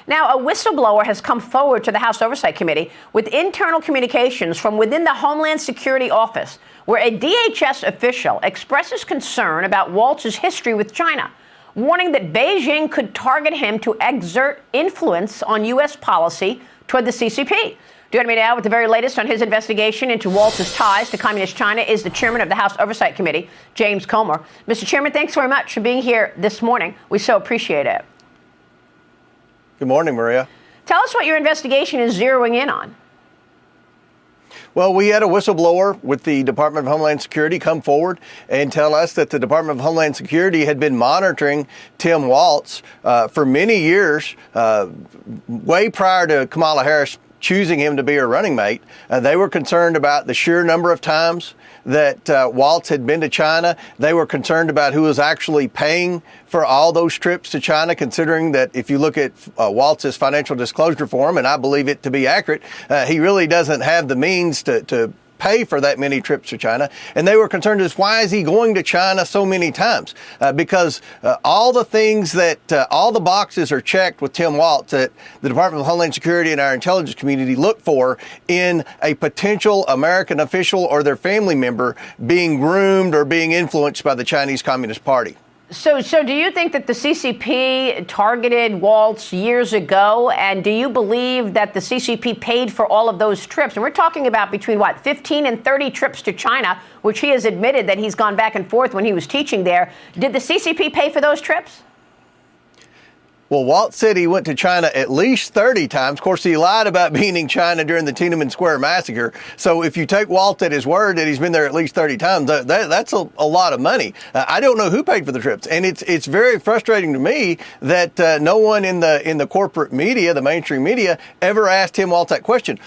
Now, a whistleblower has come forward to the House Oversight Committee with internal communications from within the Homeland Security Office, where a DHS official expresses concern about Waltz's history with China, warning that Beijing could target him to exert influence on U.S. policy toward the CCP. Joining me now with the very latest on his investigation into Waltz's ties to Communist China is the chairman of the House Oversight Committee, James Comer. Mr. Chairman, thanks very much for being here this morning. We so appreciate it. Good morning, Maria. Tell us what your investigation is zeroing in on. Well, we had a whistleblower with the Department of Homeland Security come forward and tell us that the Department of Homeland Security had been monitoring Tim Waltz for many years, way prior to Kamala Harris choosing him to be her running mate. They were concerned about the sheer number of times that Waltz had been to China. They were concerned about who was actually paying for all those trips to China, considering that if you look at Waltz's financial disclosure form, and I believe it to be accurate, he really doesn't have the means to pay for that many trips to China. And they were concerned as why is he going to China so many times? Because all the things that all the boxes are checked with Tim Waltz that the Department of Homeland Security and our intelligence community look for in a potential American official or their family member being groomed or being influenced by the Chinese Communist Party. So do you think that the CCP targeted Waltz years ago? And do you believe that the CCP paid for all of those trips? And we're talking about between, 15 and 30 trips to China, which he has admitted that he's gone back and forth when he was teaching there. Did the CCP pay for those trips? Well, Waltz said he went to China at least 30 times. Of course, he lied about being in China during the Tiananmen Square massacre. So if you take Waltz at his word that he's been there at least 30 times, that's a lot of money. I don't know who paid for the trips. And it's very frustrating to me that no one in the corporate media, the mainstream media, ever asked Tim Waltz that question.